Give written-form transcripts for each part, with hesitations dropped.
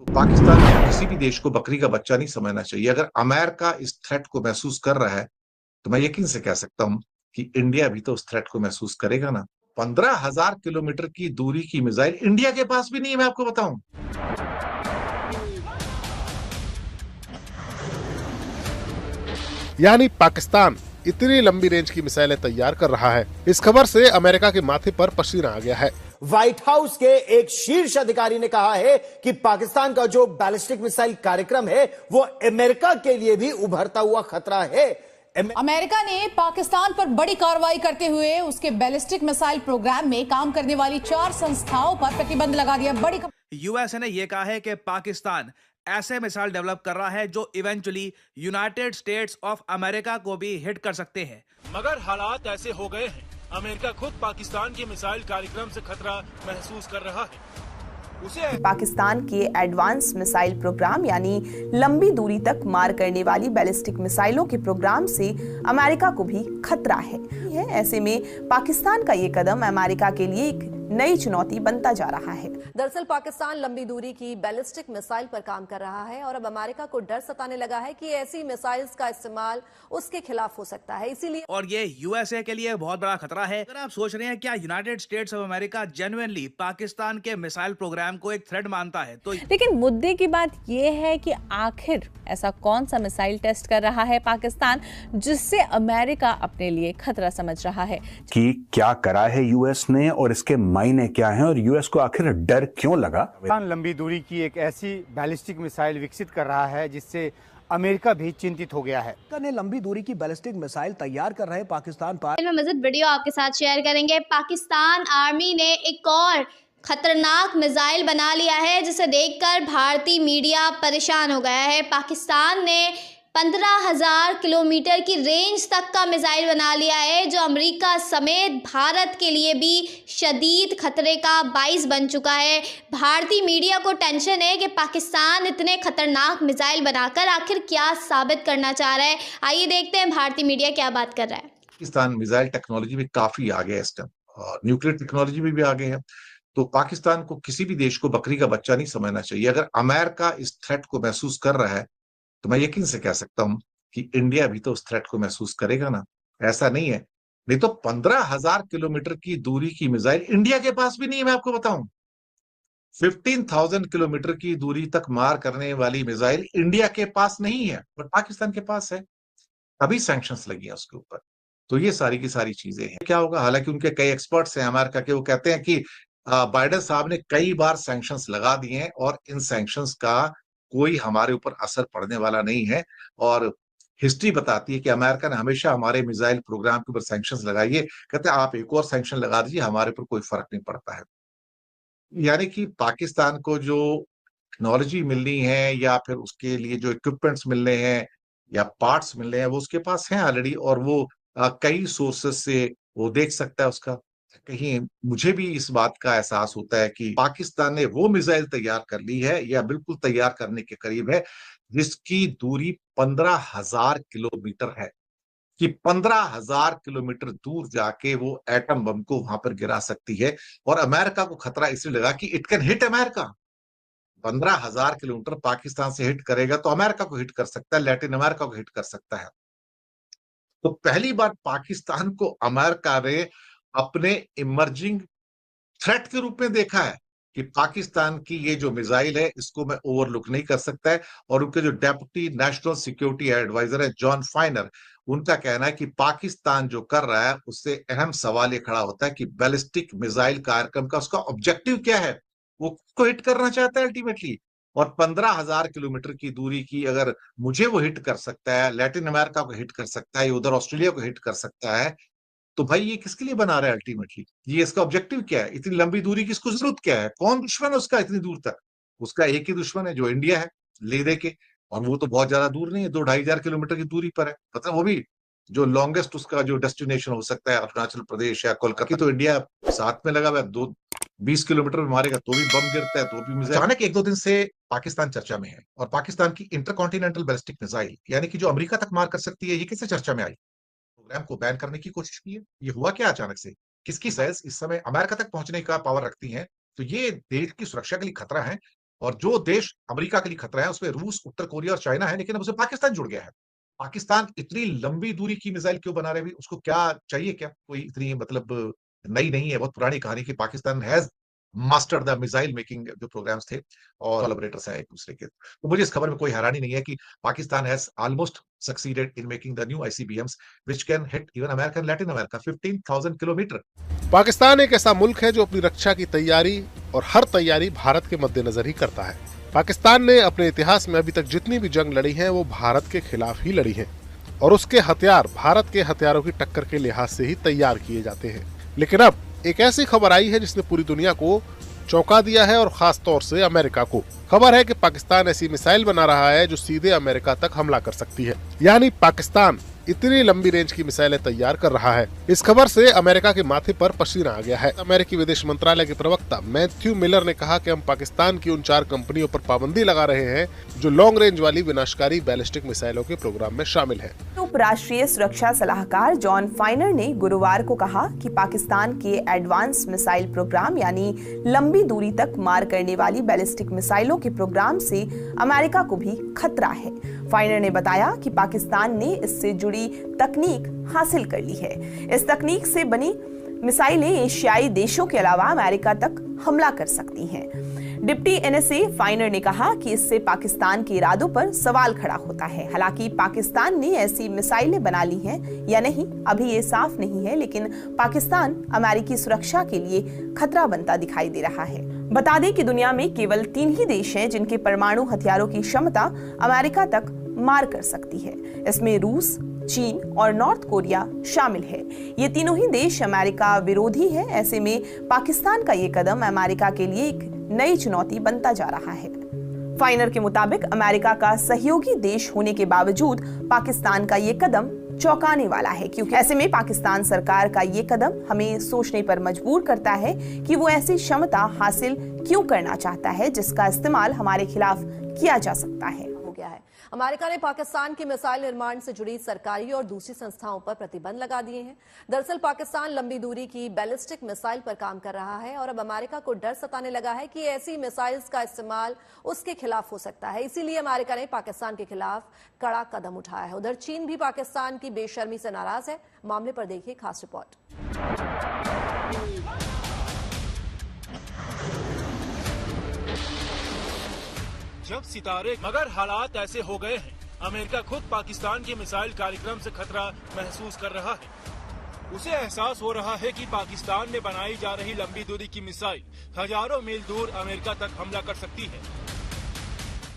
तो पाकिस्तान को किसी भी देश को बकरी का बच्चा नहीं समझना चाहिए। अगर अमेरिका इस थ्रेट को महसूस कर रहा है, तो मैं यकीन से कह सकता हूं कि इंडिया भी तो उस थ्रेट को महसूस करेगा ना। 15,000 किलोमीटर की दूरी की मिसाइल इंडिया के पास भी नहीं है, मैं आपको बताऊं। यानी पाकिस्तान इतनी लंबी रेंज की मिसाइलें तैयार कर रहा है। इस खबर से अमेरिका के माथे पर पसीना आ गया है। व्हाइट हाउस के एक शीर्ष अधिकारी ने कहा है कि पाकिस्तान का जो बैलिस्टिक मिसाइल कार्यक्रम है वो अमेरिका के लिए भी उभरता हुआ खतरा है। अमेरिका ने पाकिस्तान पर बड़ी कार्रवाई करते हुए उसके बैलिस्टिक मिसाइल प्रोग्राम में काम करने वाली 4 संस्थाओं पर प्रतिबंध लगा दिया। बड़ी यूएसए ने यह कहा है कि पाकिस्तान ऐसे मिसाइल डेवलप कर रहा है जो eventually United states of America को भी हिट कर सकते हैं। मगर हालात ऐसे हो गए हैं, अमेरिका खुद पाकिस्तान के मिसाइल कार्यक्रम से खतरा महसूस कर रहा है। पाकिस्तान के एडवांस मिसाइल प्रोग्राम यानी लंबी दूरी तक मार करने वाली बैलिस्टिक मिसाइलों के प्रोग्राम से अमेरिका को भी खतरा है। ऐसे में पाकिस्तान का ये कदम अमेरिका के लिए एक नई चुनौती बनता जा रहा है। दरअसल पाकिस्तान लंबी दूरी की बैलिस्टिक मिसाइल पर काम कर रहा है और अब अमेरिका को डर सताने लगा है कि ऐसी मिसाइल्स का इस्तेमाल उसके खिलाफ हो सकता है। इसीलिए और ये यूएसए के लिए बहुत बड़ा खतरा है। अगर आप सोच रहे हैं क्या United states of America genuinely Pakistan के मिसाइल प्रोग्राम को एक थ्रेट मानता है तो लेकिन मुद्दे की बात यह है कि आखिर ऐसा कौन सा मिसाइल टेस्ट कर रहा है पाकिस्तान जिससे अमेरिका अपने लिए खतरा समझ रहा है कि क्या करा है यूएस ने और इसके मायने क्या हैं और यूएस को आखिर डर क्यों लगा। पाकिस्तान लंबी दूरी की एक ऐसी बैलिस्टिक मिसाइल विकसित कर रहा है जिससे अमेरिका भी चिंतित हो गया है। ने लंबी दूरी की बैलिस्टिक मिसाइल तैयार कर रहे पाकिस्तान पर मज़ीद वीडियो आपके साथ शेयर करेंगे। पाकिस्तान आर्मी ने एक और खतरनाक मिसाइल बना लिया है जिसे देखकर भारतीय मीडिया परेशान हो गया है। पाकिस्तान ने 15,000 किलोमीटर की रेंज तक का मिसाइल बना लिया है जो अमेरिका समेत भारत के लिए भी शदीद खतरे का बाइस बन चुका है। भारतीय मीडिया को टेंशन है कि पाकिस्तान इतने खतरनाक मिसाइल बनाकर आखिर क्या साबित करना चाह रहा है। आइए देखते हैं भारतीय मीडिया क्या बात कर रहा है। पाकिस्तान मिसाइल टेक्नोलॉजी में काफी आगे है इस टाइम, और न्यूक्लियर टेक्नोलॉजी में भी आगे है। तो पाकिस्तान को किसी भी देश को बकरी का बच्चा नहीं समझना चाहिए। अगर अमेरिका इस थ्रेट को महसूस कर रहा है, तो मैं यकीन से कह सकता हूं कि इंडिया भी तो उस थ्रेट को महसूस करेगा ना। ऐसा नहीं है, नहीं तो 15,000 किलोमीटर की दूरी की मिसाइल इंडिया के पास भी नहीं है, मैं आपको बताऊं। 15,000 किलोमीटर की दूरी तक मार करने वाली मिसाइल इंडिया के पास नहीं है, बट पाकिस्तान के पास है। अभी सैंक्शंस लगी हैं उसके ऊपर। तो ये सारी की सारी चीजें हैं। क्या होगा, हालांकि उनके कई एक्सपर्ट्स हैं अमेरिका के, वो कहते हैं कि बाइडेन साहब ने कई बार सैंक्शंस लगा दिए हैं और इन सैंक्शंस का कोई हमारे ऊपर असर पड़ने वाला नहीं है। और हिस्ट्री बताती है कि अमेरिका ने हमेशा हमारे मिसाइल प्रोग्राम के ऊपर सैंक्शंस लगाई है। कहते हैं आप एक और सैंक्शन लगा दीजिए, हमारे ऊपर कोई फर्क नहीं पड़ता है। यानी कि पाकिस्तान को जो टेक्नोलॉजी मिलनी है या फिर उसके लिए जो इक्विपमेंट्स मिलने हैं या पार्ट्स मिलने हैं, वो उसके पास हैं ऑलरेडी, और वो कई सोर्सेस से वो देख सकता है उसका। कहीं मुझे भी इस बात का एहसास होता है कि पाकिस्तान ने वो मिसाइल तैयार कर ली है या बिल्कुल तैयार करने के करीब है जिसकी दूरी 15,000 किलोमीटर है, कि 15,000 किलोमीटर दूर जाके वो एटम बम को वहां पर गिरा सकती है। और अमेरिका को खतरा इसलिए लगा कि it can hit America. 15,000 kilometre Pakistan से हिट करेगा तो अमेरिका को हिट कर सकता है, लैटिन अमेरिका को हिट कर सकता है। तो पहली बार पाकिस्तान को अमेरिका ने अपने इमर्जिंग थ्रेट के रूप में देखा है कि पाकिस्तान की ये जो मिसाइल है इसको मैं ओवरलुक नहीं कर सकता है। और उनके जो डेप्यूटी नेशनल सिक्योरिटी एडवाइजर है जॉन फाइनर, उनका कहना है कि पाकिस्तान जो कर रहा है उससे अहम सवाल ये खड़ा होता है कि बैलिस्टिक मिसाइल कार्यक्रम का उसका ऑब्जेक्टिव क्या है। वो को हिट करना चाहता है अल्टीमेटली, और 15,000 किलोमीटर की दूरी की अगर मुझे वो हिट कर सकता है, लैटिन अमेरिका को हिट कर सकता है, उधर ऑस्ट्रेलिया को हिट कर सकता है, तो भाई ये किसके लिए बना रहा है अल्टीमेटली? ये इसका ऑब्जेक्टिव क्या है? इतनी लंबी दूरी की इसको जरूरत क्या है? कौन दुश्मन है उसका इतनी दूर तक? उसका एक ही दुश्मन है जो इंडिया है, ले दे के। और वो तो बहुत ज्यादा दूर नहीं है, 2-2,500 किलोमीटर की दूरी पर है। मतलब वो भी जो लॉन्गेस्ट उसका जो डेस्टिनेशन हो सकता है अरुणाचल प्रदेश या कोलकाता, तो इंडिया साथ में लगा हुआ है। 20 किलोमीटर में मारेगा तो भी बम गिरता है, तो भी मिसाइल। अचानक 1-2 दिन से पाकिस्तान चर्चा में है, और पाकिस्तान की इंटरकॉन्टिनेंटल बैलिस्टिक मिसाइल यानी कि जो अमेरिका तक मार कर सकती है, ये कैसे चर्चा में आई? प्रोग्राम को बैन करने की कोशिश की है। ये हुआ क्या अचानक से? किसकी सेल्स इस समय अमेरिका तक पहुंचने का पावर रखती हैं? तो ये देश की सुरक्षा के लिए खतरा है। और जो देश अमेरिका के लिए खतरा है उसमें रूस, उत्तर कोरिया और चाइना है, लेकिन अब उसमें पाकिस्तान जुड़ गया है। पाकिस्तान इतनी लंबी दूरी की मिसाइल क्यों बना रहे हैं? उसको क्या चाहिए? क्या कोई इतनी मतलब नई नहीं है, बहुत पुरानी कहानी की Pakistan has mastered the missile making जो प्रोग्राम्स थे और कोलैबोरेटर्स हैं एक दूसरे के। तो मुझे इस खबर में कोई हैरानी नहीं है कि Pakistan has almost succeeded in making the new ICBMs which can hit even America and Latin America 15,000 kilometre. Pakistan एक ऐसा मुल्क है जो अपनी रक्षा की तैयारी और हर तैयारी भारत के मद्देनजर ही करता है। पाकिस्तान ने अपने इतिहास में अभी तक जितनी भी जंग लड़ी है वो भारत के खिलाफ ही लड़ी है और उसके हथियार भारत के हथियारों की टक्कर के लिहाज से ही तैयार किए जाते हैं। लेकिन अब एक ऐसी खबर आई है जिसने पूरी दुनिया को चौंका दिया है और खास तौर से अमेरिका को। खबर है कि पाकिस्तान ऐसी मिसाइल बना रहा है जो सीधे अमेरिका तक हमला कर सकती है, यानी पाकिस्तान इतनी लंबी रेंज की मिसाइलें तैयार कर रहा है। इस खबर से अमेरिका के माथे पर पसीना आ गया है। अमेरिकी विदेश मंत्रालय के प्रवक्ता मैथ्यू मिलर ने कहा कि हम पाकिस्तान की उन 4 कंपनियों पर पाबंदी लगा रहे हैं जो लॉन्ग रेंज वाली विनाशकारी बैलिस्टिक मिसाइलों के प्रोग्राम में शामिल है। उपराष्ट्रीय सुरक्षा सलाहकार जॉन फाइनर ने गुरुवार को कहा कि पाकिस्तान के एडवांस मिसाइल प्रोग्राम यानी लंबी दूरी तक मार करने वाली बैलिस्टिक मिसाइलों के प्रोग्राम से अमेरिका को भी खतरा है। फाइनर ने बताया कि पाकिस्तान ने इससे जुड़ी तकनीक हासिल कर ली है। इस तकनीक से बनी मिसाइलें एशियाई देशों के अलावा अमेरिका तक हमला कर सकती हैं। डिप्टी एनएसए फाइनर ने कहा कि इससे पाकिस्तान के इरादों पर सवाल खड़ा होता है। हालांकि पाकिस्तान ने ऐसी मिसाइलें बना ली हैं या नहीं अभी ये साफ नहीं है, लेकिन पाकिस्तान अमेरिकी सुरक्षा के लिए खतरा बनता दिखाई दे रहा है। बता दें कि दुनिया में केवल 3 ही देश हैं जिनके परमाणु हथियारों की क्षमता अमेरिका तक मार कर सकती है। इसमें रूस, चीन और नॉर्थ कोरिया शामिल है। ये तीनों ही देश अमेरिका विरोधी है। ऐसे में पाकिस्तान का ये कदम अमेरिका के लिए एक नई चुनौती बनता जा रहा है। फाइनर के मुताबिक अमेरिका का सहयोगी देश होने के बावजूद पाकिस्तान का ये कदम चौंकाने वाला है, क्योंकि ऐसे में पाकिस्तान सरकार का ये कदम हमें सोचने पर मजबूर करता है कि वो ऐसी क्षमता हासिल क्यों करना चाहता है जिसका इस्तेमाल हमारे खिलाफ किया जा सकता है। अमेरिका ने पाकिस्तान की मिसाइल निर्माण से जुड़ी सरकारी और दूसरी संस्थाओं पर प्रतिबंध लगा दिए हैं। दरअसल पाकिस्तान लंबी दूरी की बैलिस्टिक मिसाइल पर काम कर रहा है और अब अमेरिका को डर सताने लगा है कि ऐसी मिसाइल्स का इस्तेमाल उसके खिलाफ हो सकता है। इसीलिए अमेरिका ने पाकिस्तान के खिलाफ कड़ा कदम उठाया है। उधर चीन भी पाकिस्तान की बेशर्मी से नाराज है। मामले पर देखिए खास रिपोर्ट। जब सितारे, मगर हालात ऐसे हो गए हैं, अमेरिका खुद पाकिस्तान के मिसाइल कार्यक्रम से खतरा महसूस कर रहा है। उसे एहसास हो रहा है कि पाकिस्तान में बनाई जा रही लंबी दूरी की मिसाइल हजारों मील दूर अमेरिका तक हमला कर सकती है।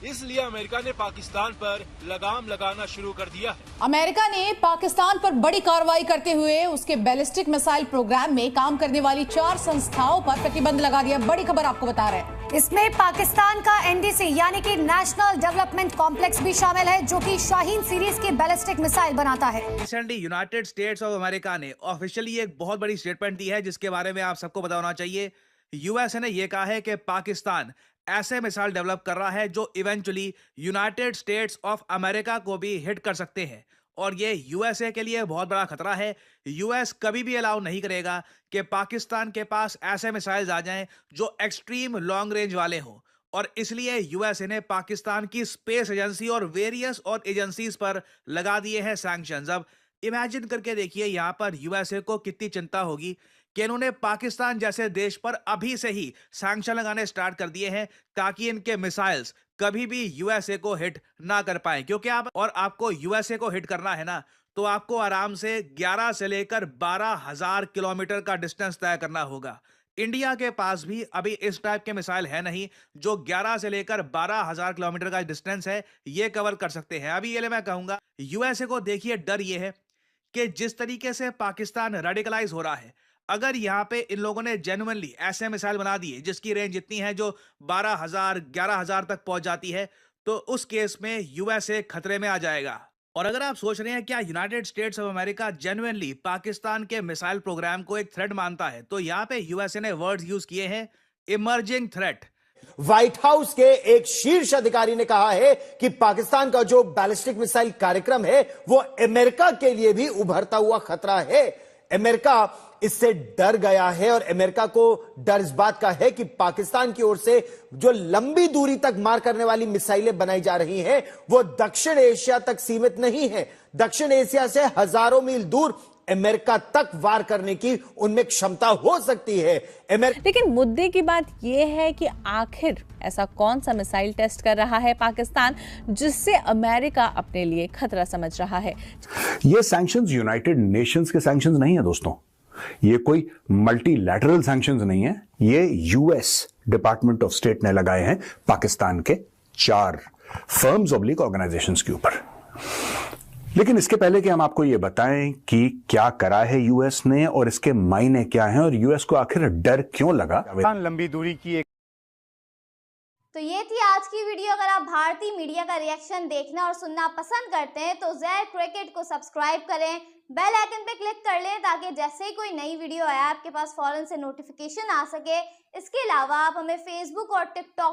इसलिए अमेरिका ने पाकिस्तान पर लगाम लगाना शुरू कर दिया है। अमेरिका ने पाकिस्तान पर बड़ी कार्रवाई करते हुए उसके बैलिस्टिक मिसाइल प्रोग्राम में काम करने वाली 4 संस्थाओं पर प्रतिबंध लगा दिया। बड़ी खबर आपको बता रहे हैं। इसमें पाकिस्तान का एनडीसी यानी कि नेशनल डेवलपमेंट कॉम्प्लेक्स भी शामिल है, जो कि शाहीन सीरीज की बैलिस्टिक मिसाइल बनाता है। Recently United states of America ने ऑफिशियली एक बहुत बड़ी स्टेटमेंट दी है जिसके बारे में आप सबको पता होना चाहिए। यूएसए ने यह कहा है कि पाकिस्तान ऐसे मिसाइल डेवलप कर रहा है जो eventually United states of America को भी हिट कर सकते हैं और ये यूएसए के लिए बहुत बड़ा खतरा है। यूएस कभी भी अलाउ नहीं करेगा कि पाकिस्तान के पास ऐसे मिसाइल्स आ जाएं जो एक्सट्रीम लॉन्ग रेंज वाले हों और इसलिए यूएसए ने पाकिस्तान की स्पेस एजेंसी और वेरियस और एजेंसीज पर लगा दिए हैं सैंक्शंस। अब इमेजिन करके देखिए यहाँ पर यूएसए को कितनी चिंता होगी कि इन्होंने पाकिस्तान जैसे देश पर अभी से ही सैंक्शन लगाने स्टार्ट कर दिए हैं ताकि इनके मिसाइल्स कभी भी यूएसए को हिट ना कर पाए। क्योंकि आपको यूएसए को हिट करना है ना, तो आपको आराम से 11 से लेकर 12,000 किलोमीटर का डिस्टेंस तय करना होगा। इंडिया के पास भी अभी इस टाइप के मिसाइल है नहीं जो 11 से लेकर 12,000 किलोमीटर का डिस्टेंस है ये कवर कर सकते हैं। अभी ये मैं कहूंगा यूएसए को देखिए, डर ये है कि जिस तरीके से पाकिस्तान रेडिकलाइज हो रहा है, अगर यहाँ पे इन लोगों ने जेन्युइनली ऐसे मिसाइल बना दिए जिसकी रेंज इतनी है जो 12,000 11,000 तक पहुंच जाती है, तो उस केस में यूएसए खतरे में आ जाएगा। और अगर आप सोच रहे हैं क्या United states of America genuinely Pakistan के मिसाइल प्रोग्राम को एक थ्रेट मानता है, तो यहाँ पे यूएसए ने वर्ड्स यूज किए हैं, इमर्जिंग थ्रेट। व्हाइट हाउस के एक शीर्ष अधिकारी ने कहा है कि पाकिस्तान का जो बैलिस्टिक मिसाइल कार्यक्रम है वो अमेरिका के लिए भी उभरता हुआ खतरा है। अमेरिका इससे डर गया है और अमेरिका को डर इस बात का है कि पाकिस्तान की ओर से जो लंबी दूरी तक मार करने वाली मिसाइलें बनाई जा रही हैं वो दक्षिण एशिया तक सीमित नहीं है। दक्षिण एशिया से हजारों मील दूर अमेरिका तक वार करने की उनमें क्षमता हो सकती है। लेकिन मुद्दे की बात यह है कि आखिर ऐसा कौन सा मिसाइल टेस्ट कर रहा है पाकिस्तान जिससे अमेरिका अपने लिए खतरा समझ रहा है। ये सैंक्शंस यूनाइटेड नेशंस के सैंक्शंस नहीं है दोस्तों, ये कोई मल्टीलैटरल सैंक्शंस नहीं है, ये यूएस डिपार्टमेंट ऑफ स्टेट ने लगाए हैं पाकिस्तान के 4 फर्म्स ऑब्लिक ऑर्गेनाइजेशंस के ऊपर। लेकिन इसके पहले कि हम आपको ये बताएं कि क्या करा है यूएस ने और इसके मायने क्या हैं और यूएस को आखिर डर क्यों लगा। लंबी दूरी की एक तो ये थी आज की वीडियो। अगर आप भारतीय मीडिया का रिएक्शन देखना और सुनना पसंद करते हैं तो ज़ेड क्रिकेट को सब्सक्राइब करें, बेल आइकन पे क्लिक कर लें ताकि जैसे ही कोई नई वीडियो आए आपके पास फौरन से नोटिफिकेशन आ सके। इसके अलावा आप हमें फेसबुक और टिकटॉक